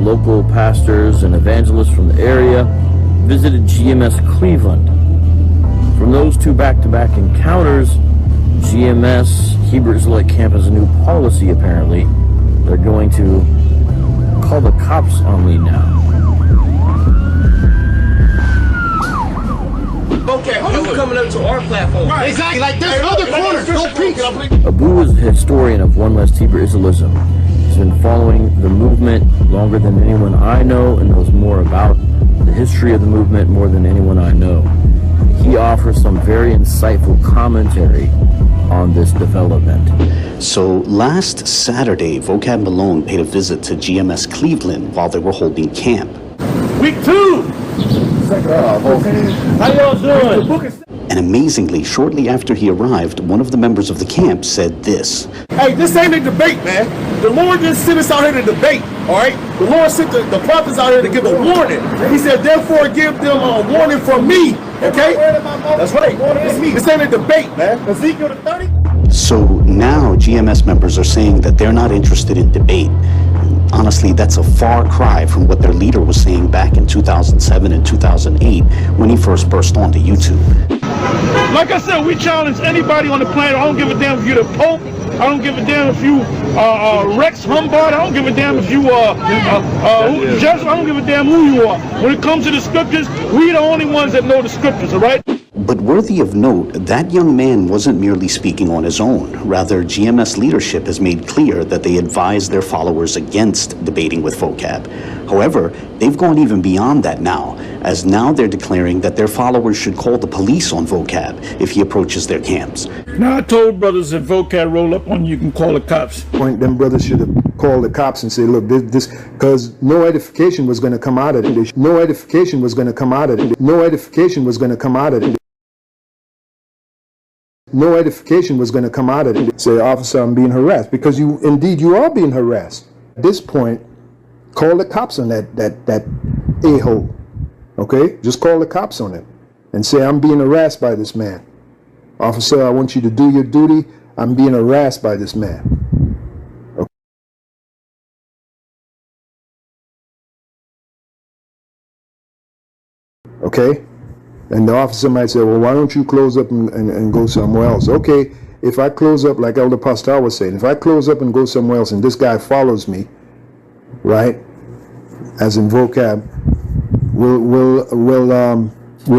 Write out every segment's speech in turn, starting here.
some local pastors and evangelists from the area visited GMS Cleveland. From those two back-to-back encounters, GMS, Hebrew Israelite Camp, has a new policy apparently. They're going to call the cops on me now. Okay, you coming up to our platform. Right. Exactly, like this other corner, don't preach. Abu is a historian of One Less Hebrew Israelism. He's been following the movement longer than anyone I know and knows more about the history of the movement more than anyone I know. He offers some very insightful commentary on this development. So last Saturday, Vocab Malone paid a visit to GMS Cleveland while they were holding camp. Week 2! How y'all doing? And amazingly, shortly after he arrived, one of the members of the camp said this. Hey, this ain't a debate, man. The Lord didn't send us out here to debate, all right? The Lord sent the prophets out here to give a warning. He said, therefore, give them a warning from me, okay? That's right. It's me. This ain't a debate, man. Ezekiel the 30. So now GMS members are saying that they're not interested in debate. Honestly, that's a far cry from what their leader was saying back in 2007 and 2008 when he first burst onto YouTube. Like I said, we challenge anybody on the planet. I don't give a damn if you're the Pope. I don't give a damn if you Rex Humbard. I don't give a damn if you Joseph. I don't give a damn who you are. When it comes to the scriptures, we the only ones that know the scriptures, all right? But worthy of note, that young man wasn't merely speaking on his own. Rather, GMS leadership has made clear that they advise their followers against debating with Vocab. However, they've gone even beyond that now, as now they're declaring that their followers should call the police on Vocab if he approaches their camps. Now, I told brothers if Vocab roll up on you, you can call the cops. Point them brothers should have called the cops and say, look, this, because no edification was going to come out of it. No edification was going to come out of it. No edification was going to come out of it. No edification was going to come out of it. Say, officer, I'm being harassed, because you are being harassed. At this point, call the cops on that a-hole. Okay? Just call the cops on him and say, I'm being harassed by this man. Officer, I want you to do your duty. I'm being harassed by this man. Okay? And the officer might say, well, why don't you close up and go somewhere else? Okay, if I close up, like Elder Pastor was saying, if I close up and go somewhere else and this guy follows me, right, as in Vocab, will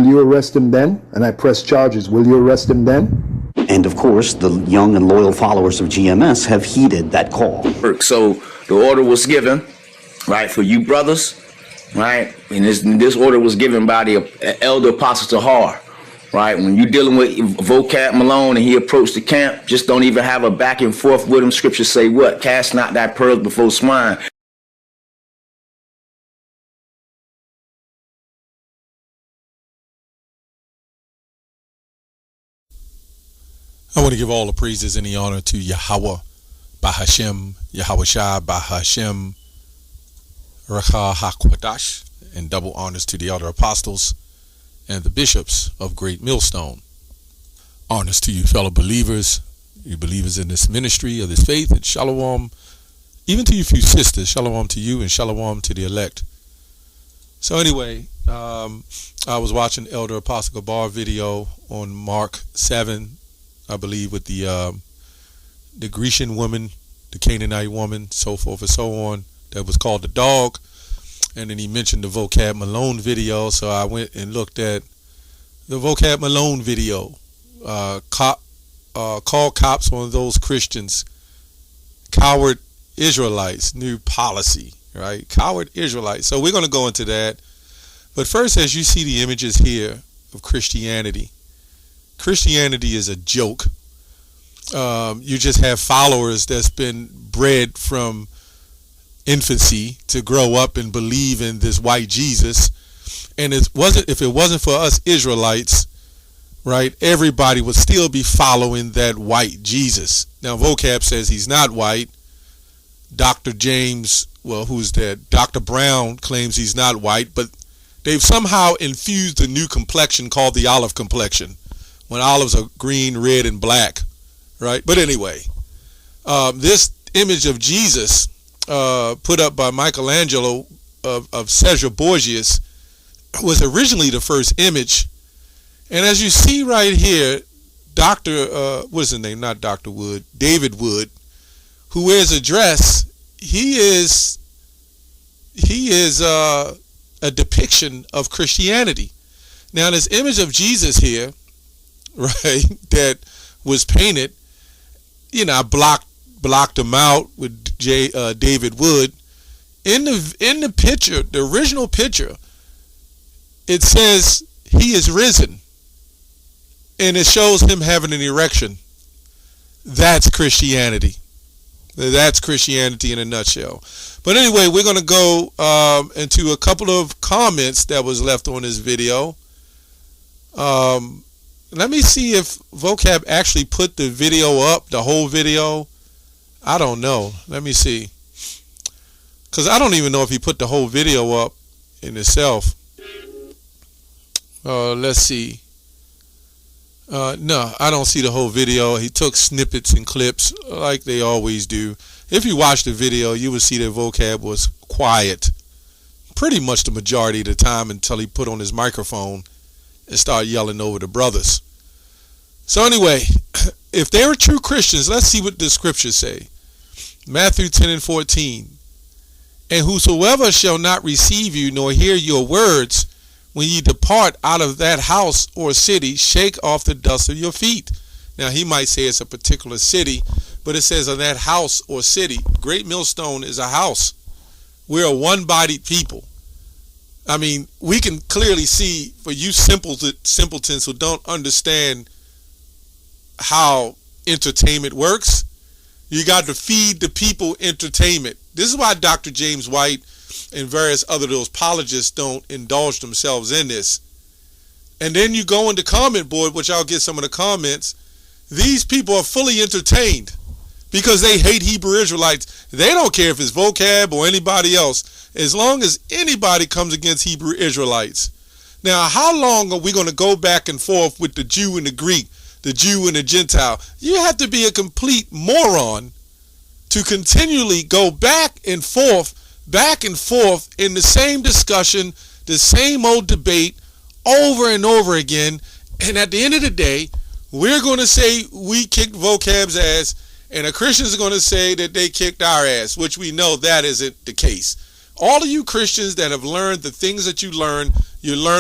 you arrest him then? And I press charges, will you arrest him then? And of course, the young and loyal followers of GMS have heeded that call. So the order was given, right, for you brothers, right? And this order was given by the elder apostle Tahar, right? When you're dealing with Vocab Malone and he approached the camp, just don't even have a back and forth with him. Scriptures say what? Cast not thy pearls before swine. I want to give all the praises and the honor to Yahweh, Bahashem, Yahweh Shai, Bahashem, Rakha HaKwadash, and double honors to the elder apostles and the bishops of Great Millstone. Honors to you fellow believers, you believers in this ministry of this faith, and shalom, even to you few sisters, shalom to you and shalom to the elect. So anyway, I was watching Elder Apostle Gabar video on Mark 7, I believe, with the Grecian woman, the Canaanite woman, so forth and so on, that was called the dog. And then he mentioned the Vocab Malone video, so I went and looked at the Vocab Malone video. Call cops on those Christians. Coward Israelites, new policy, right? Coward Israelites. So we're going to go into that. But first, as you see the images here of Christianity, Christianity is a joke. You just have followers that's been bred from infancy to grow up and believe in this white Jesus. And if it wasn't for us Israelites, right, everybody would still be following that white Jesus. Now, Vocab says he's not white. Dr. James, well, who's that? Dr. Brown claims he's not white, but they've somehow infused a new complexion called the olive complexion, when olives are green, red, and black, right? But anyway, this image of Jesus put up by Michelangelo of Caesar Borgias was originally the first image. And as you see right here, what's his name? Not Dr. Wood, David Wood, who wears a dress. He is a depiction of Christianity. Now, this image of Jesus here, right, that was painted, I blocked him out with David Wood. In the picture, the original picture, it says he is risen, and it shows him having an erection. That's Christianity. That's Christianity in a nutshell. But anyway, we're going to go into a couple of comments that was left on this video. Let me see if Vocab actually put the video up, the whole video. I don't know. Let me see. Because I don't even know if he put the whole video up in itself. Let's see. No, I don't see the whole video. He took snippets and clips like they always do. If you watch the video, you will see that Vocab was quiet pretty much the majority of the time until he put on his microphone and started yelling over the brothers. So anyway, if they were true Christians, let's see what the scriptures say. Matthew 10:14. And whosoever shall not receive you nor hear your words, when ye depart out of that house or city, shake off the dust of your feet. Now he might say it's a particular city, but it says of that house or city. Great Millstone is a house. We're a one-bodied people. I mean, we can clearly see, for you simpletons who don't understand how entertainment works, you got to feed the people entertainment. This is why Dr. James White and various other those apologists don't indulge themselves in this. And then you go into comment board, which I'll get some of the comments. These people are fully entertained because they hate Hebrew Israelites. They don't care if it's Vocab or anybody else, as long as anybody comes against Hebrew Israelites. Now, how long are we going to go back and forth with the Jew and the Greek, the Jew and the Gentile? You have to be a complete moron to continually go back and forth in the same discussion, the same old debate over and over again. And at the end of the day, we're going to say we kicked Vocab's ass, and the Christians are going to say that they kicked our ass, which we know that isn't the case. All of you Christians that have learned the things that you learned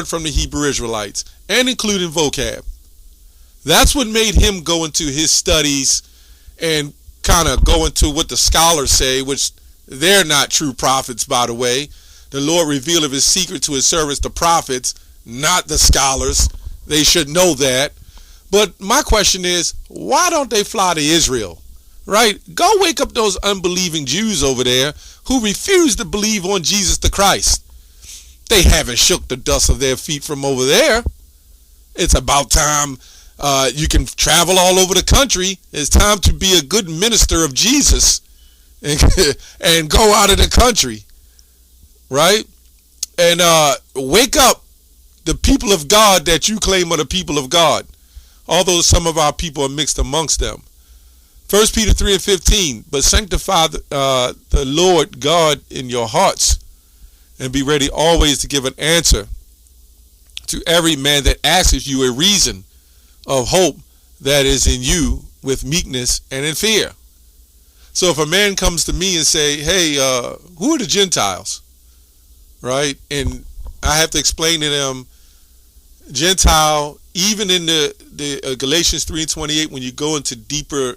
from the Hebrew Israelites, and including Vocab. That's what made him go into his studies and kind of go into what the scholars say, which they're not true prophets, by the way. The Lord revealed his secret to his servants, the prophets, not the scholars. They should know that. But my question is, why don't they fly to Israel? Right? Go wake up those unbelieving Jews over there who refuse to believe on Jesus the Christ. They haven't shook the dust of their feet from over there. It's about time you can travel all over the country. It's time to be a good minister of Jesus and go out of the country. Right? And wake up the people of God that you claim are the people of God, although some of our people are mixed amongst them. 1 Peter 3:15, but sanctify the Lord God in your hearts, and be ready always to give an answer to every man that asks you a reason of hope that is in you with meekness and in fear. So if a man comes to me and say, hey, who are the Gentiles? Right? And I have to explain to them, Gentile, even in the Galatians 3:28, when you go into deeper,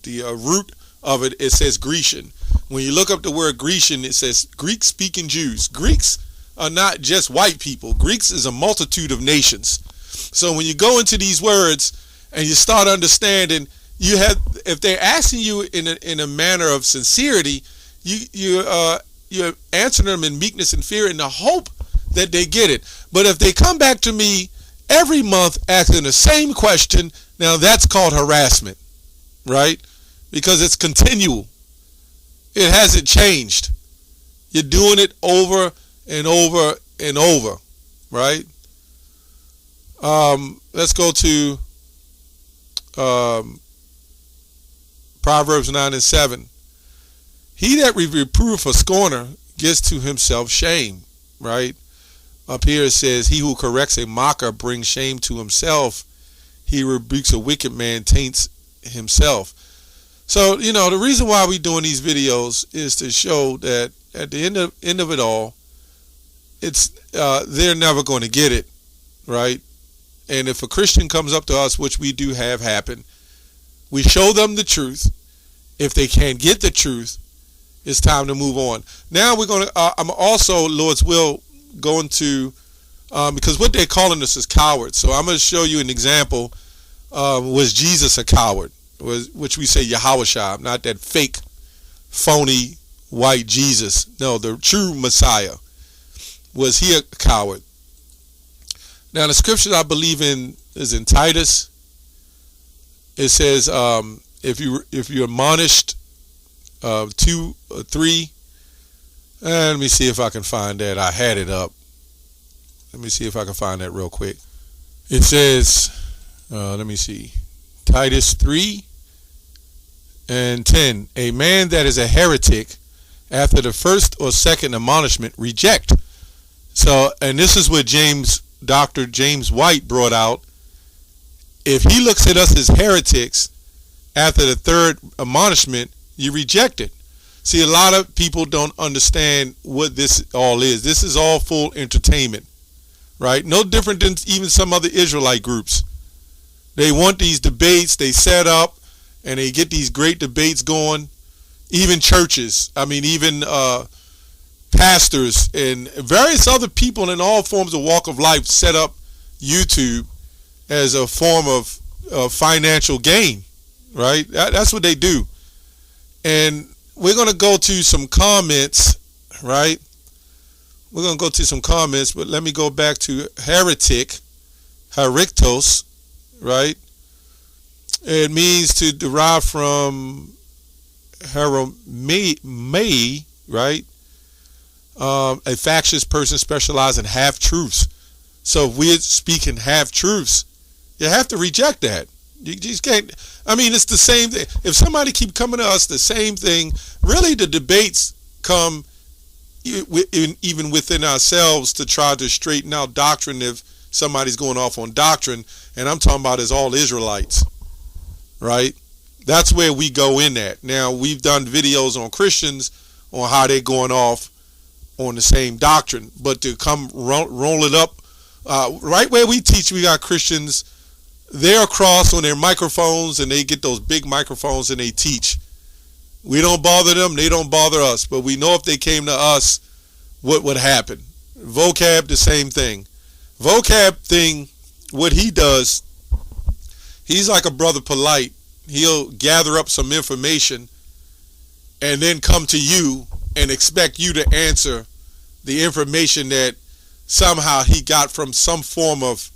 the root of it, it says Grecian. When you look up the word Grecian, it says Greek-speaking Jews. Greeks are not just white people. Greeks is a multitude of nations. So when you go into these words and you start understanding, if they're asking you in a manner of sincerity, you're answering them in meekness and fear in the hope that they get it. But if they come back to me every month asking the same question, now that's called harassment, right? Because it's continual. It hasn't changed. You're doing it over and over and over, right? Let's go to Proverbs 9:7. He that reproveth a scorner gets to himself shame, right? Up here it says, he who corrects a mocker brings shame to himself. He rebukes a wicked man taints himself. So, the reason why we're doing these videos is to show that at the end of it all, it's they're never going to get it, right? And if a Christian comes up to us, which we do have happen, we show them the truth. If they can't get the truth, it's time to move on. Now we're going to, I'm also, Lord's will, going to, because what they're calling us is cowards. So I'm going to show you an example. Was Jesus a coward? Which we say Yahushua, not that fake, phony, white Jesus. No, the true Messiah. Was he a coward? Now the scripture I believe in is in Titus. It says, if you're admonished, 2 or 3. Let me see if I can find that. I had it up. Let me see if I can find that real quick. It says, let me see, Titus 3:10. A man that is a heretic, after the first or second admonishment, reject. So, and this is what Dr. James White brought out. If he looks at us as heretics, after the third admonishment, you reject it. See, a lot of people don't understand what this all is. This is all full entertainment, right? No different than even some other Israelite groups. They want these debates, they set up, and they get these great debates going. Even churches, even pastors and various other people in all forms of walk of life set up YouTube as a form of financial gain, right? That's what they do. And we're going to go to some comments, right? We're going to go to some comments, but let me go back to heretic, heriktos, right? It means to derive from heromai, right? A factious person specialized in half-truths. So if we're speaking half-truths, you have to reject that. You just can't. It's the same thing. If somebody keep coming to us the same thing, really the debates come even within ourselves to try to straighten out doctrine if somebody's going off on doctrine. And I'm talking about as all Israelites, right? That's where we go in at. Now, we've done videos on Christians on how they're going off on the same doctrine. But to come roll it up, right where we teach, we got Christians, they're across on their microphones, and they get those big microphones and they teach. We don't bother them, they don't bother us. But we know if they came to us, what would happen. Vocab, the same thing. Vocab thing, what he does, he's like a brother polite. He'll gather up some information and then come to you and expect you to answer the information that somehow he got from some form of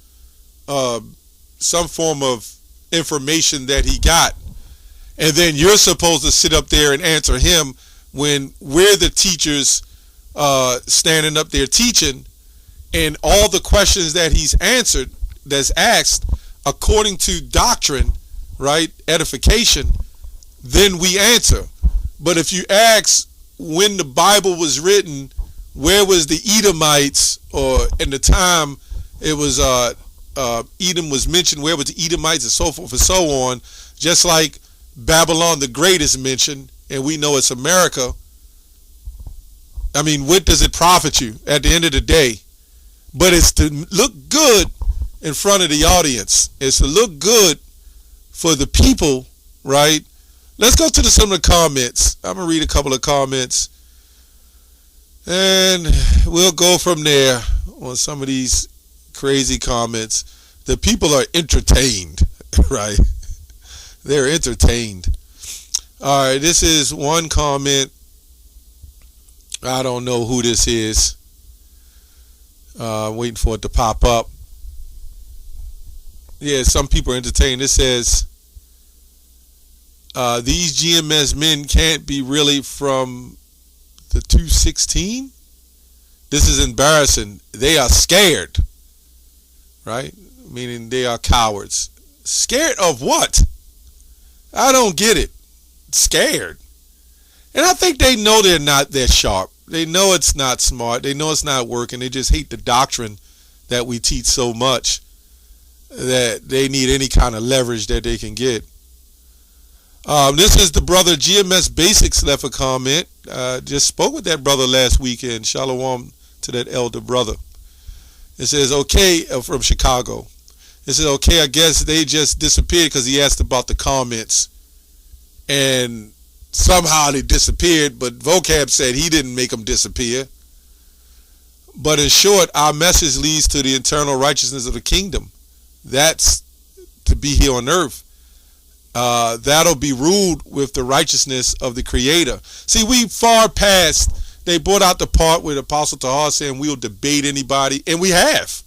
information that he got. And then you're supposed to sit up there and answer him when we're the teachers standing up there teaching, and all the questions that he's answered, that's asked according to doctrine, right, edification, then we answer. But if you ask when the Bible was written, where was the Edomites, or in the time it was Edom was mentioned, where was the Edomites, and so forth and so on, just like Babylon the Great is mentioned, and we know it's America. What does it profit you at the end of the day? But it's to look good in front of the audience. It's to look good for the people, right? Let's go to some of the comments. I'm going to read a couple of comments, and we'll go from there on some of these crazy comments. The people are entertained, right? They're entertained. All right, this is one comment. I don't know who this is. Waiting for it to pop up. Yeah, some people are entertained. It says, these GMS men can't be really from the 216. This is embarrassing. They are scared, right? Meaning they are cowards. Scared of what? I don't get it. Scared. And I think they know they're sharp. They know it's not smart. They know it's not working. They just hate the doctrine that we teach so much that they need any kind of leverage that they can get. This is the brother GMS Basics left a comment. Just spoke with that brother last weekend. Shalom to that elder brother. It says, okay, from Chicago. It says, okay, I guess they just disappeared because he asked about the comments. And somehow they disappeared, but Vocab said he didn't make them disappear. But in short, our message leads to the eternal righteousness of the kingdom. That's to be here on earth. That'll be ruled with the righteousness of the Creator. See, we far past, they brought out the part where the Apostle Tahar saying we'll debate anybody, and we have.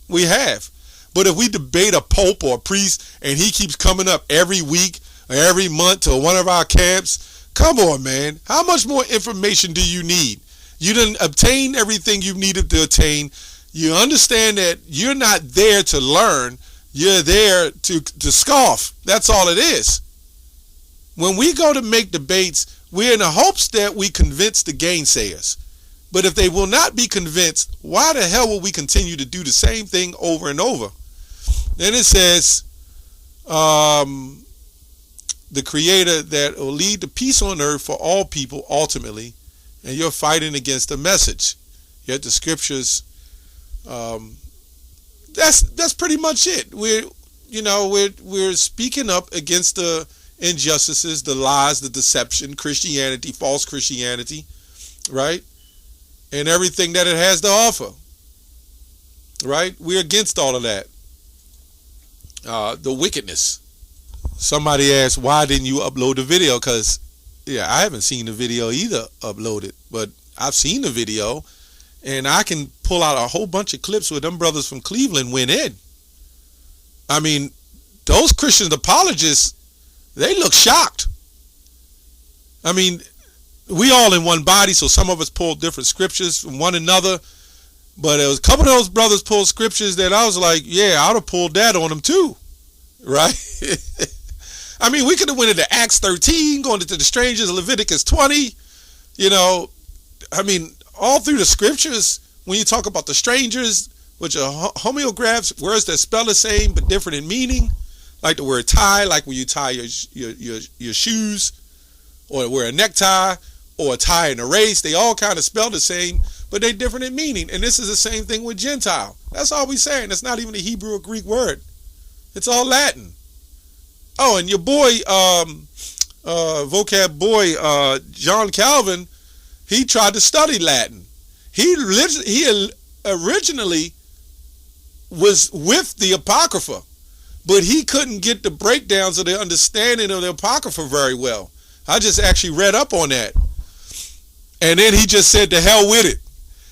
We have. But if we debate a pope or a priest, and he keeps coming up every week or every month to one of our camps, come on, man. How much more information do you need? You didn't obtain everything you needed to attain. You understand that you're not there to learn. You're there to scoff. That's all it is. When we go to make debates, we're in the hopes that we convince the gainsayers. But if they will not be convinced, why the hell will we continue to do the same thing over and over? Then it says, the Creator that will lead to peace on earth for all people ultimately, and you're fighting against the message. Yet the scriptures, that's pretty much it. We're speaking up against the injustices, the lies, the deception, Christianity, false Christianity, right? And everything that it has to offer, right? We're against all of that. The wickedness. Somebody asked, why didn't you upload the video? Because, yeah, I haven't seen the video either uploaded, but I've seen the video, and I can pull out a whole bunch of clips where them brothers from Cleveland went in. I mean, those Christian apologists, they look shocked. I mean, we all in one body, so some of us pulled different scriptures from one another, but there was a couple of those brothers pulled scriptures that I was like, yeah, I would have pulled that on them too, right? I mean, we could have went into Acts 13, going into the strangers, Leviticus 20, I mean, all through the scriptures, when you talk about the strangers, which are homographs, words that spell the same but different in meaning, like the word tie, like when you tie your shoes, or wear a necktie, or a tie in a race, they all kind of spell the same, but they're different in meaning. And this is the same thing with Gentile. That's all we're saying. It's not even a Hebrew or Greek word. It's all Latin. Oh, and your boy, vocab boy, John Calvin, he tried to study Latin. He originally was with the Apocrypha, but he couldn't get the breakdowns of the understanding of the Apocrypha very well. I just actually read up on that. And then he just said, to hell with it.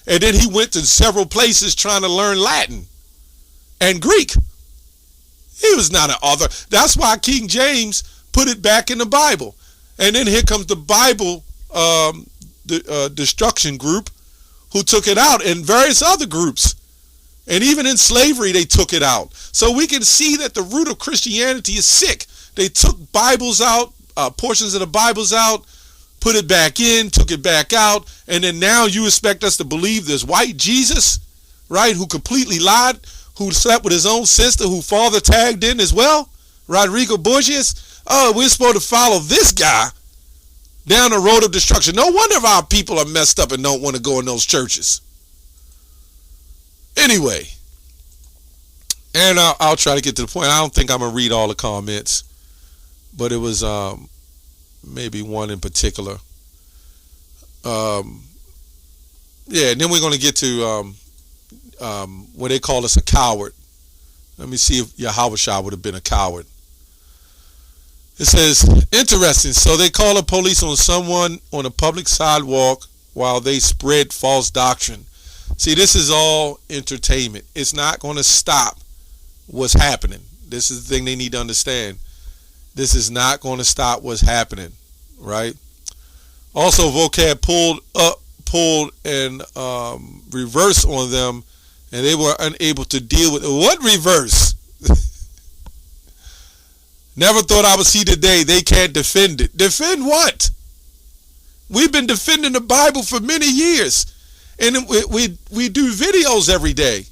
And then he went to several places trying to learn Latin and Greek. He was not an author. That's why King James put it back in the Bible. And then here comes the Bible destruction group who took it out, and various other groups. And even in slavery, they took it out. So we can see that the root of Christianity is sick. They took Bibles out, portions of the Bibles out, put it back in, took it back out, and then now you expect us to believe this white Jesus, right, who completely lied, who slept with his own sister, who father tagged in as well, Rodrigo Borges. Oh, we're supposed to follow this guy down the road of destruction. No wonder if our people are messed up and don't want to go in those churches. Anyway, and I'll try to get to the point. I don't think I'm going to read all the comments, but it was maybe one in particular. Yeah, and then we're going to get to when they call us a coward. Let me see if Yahweh would have been a coward. It says, interesting. So they call the police on someone on a public sidewalk while they spread false doctrine. See, this is all entertainment. It's not going to stop what's happening. This is the thing they need to understand. This is not going to stop what's happening, right? Also, vocab pulled and reverse on them, and they were unable to deal with it. What reverse? Never thought I would see the day they can't defend it. Defend what? We've been defending the Bible for many years. And we do videos every day.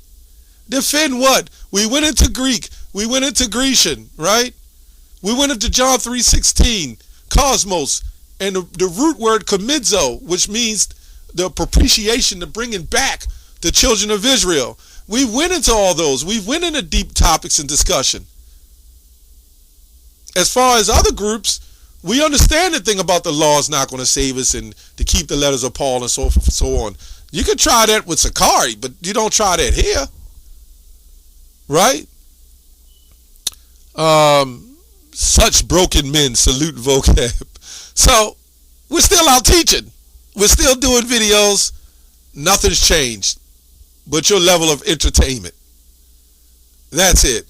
Defend what? We went into Greek. We went into Grecian, right? We went into John 3:16, cosmos, and the root word komidzo, which means the propitiation, the bringing back the children of Israel. We went into all those. We went into deep topics and discussion. As far as other groups, we understand the thing about the law is not going to save us and to keep the letters of Paul and so forth and so on. You can try that with Sakari, but you don't try that here. Right? Such broken men salute vocab. So, we're still out teaching. We're still doing videos. Nothing's changed but your level of entertainment. That's it.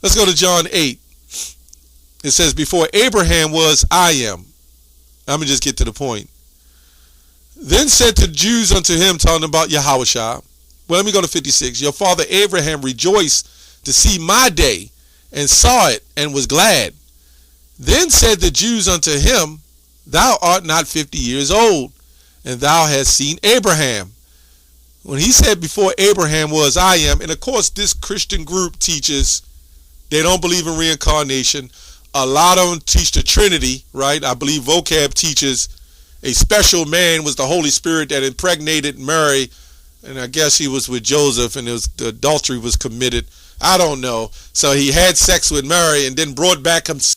Let's go to John 8. It says, before Abraham was, I am. I'm going to just get to the point. Then said the Jews unto him, talking about Yahushua. Well, let me go to 56. Your father Abraham rejoiced to see my day, and saw it, and was glad. Then said the Jews unto him, thou art not 50 years old, and thou hast seen Abraham. When he said before Abraham was, I am, and of course this Christian group teaches, they don't believe in reincarnation. A lot of them teach the Trinity, right? I believe vocab teaches a special man was the Holy Spirit that impregnated Mary, and I guess he was with Joseph, and the adultery was committed. I don't know. So he had sex with Mary and then brought back himself.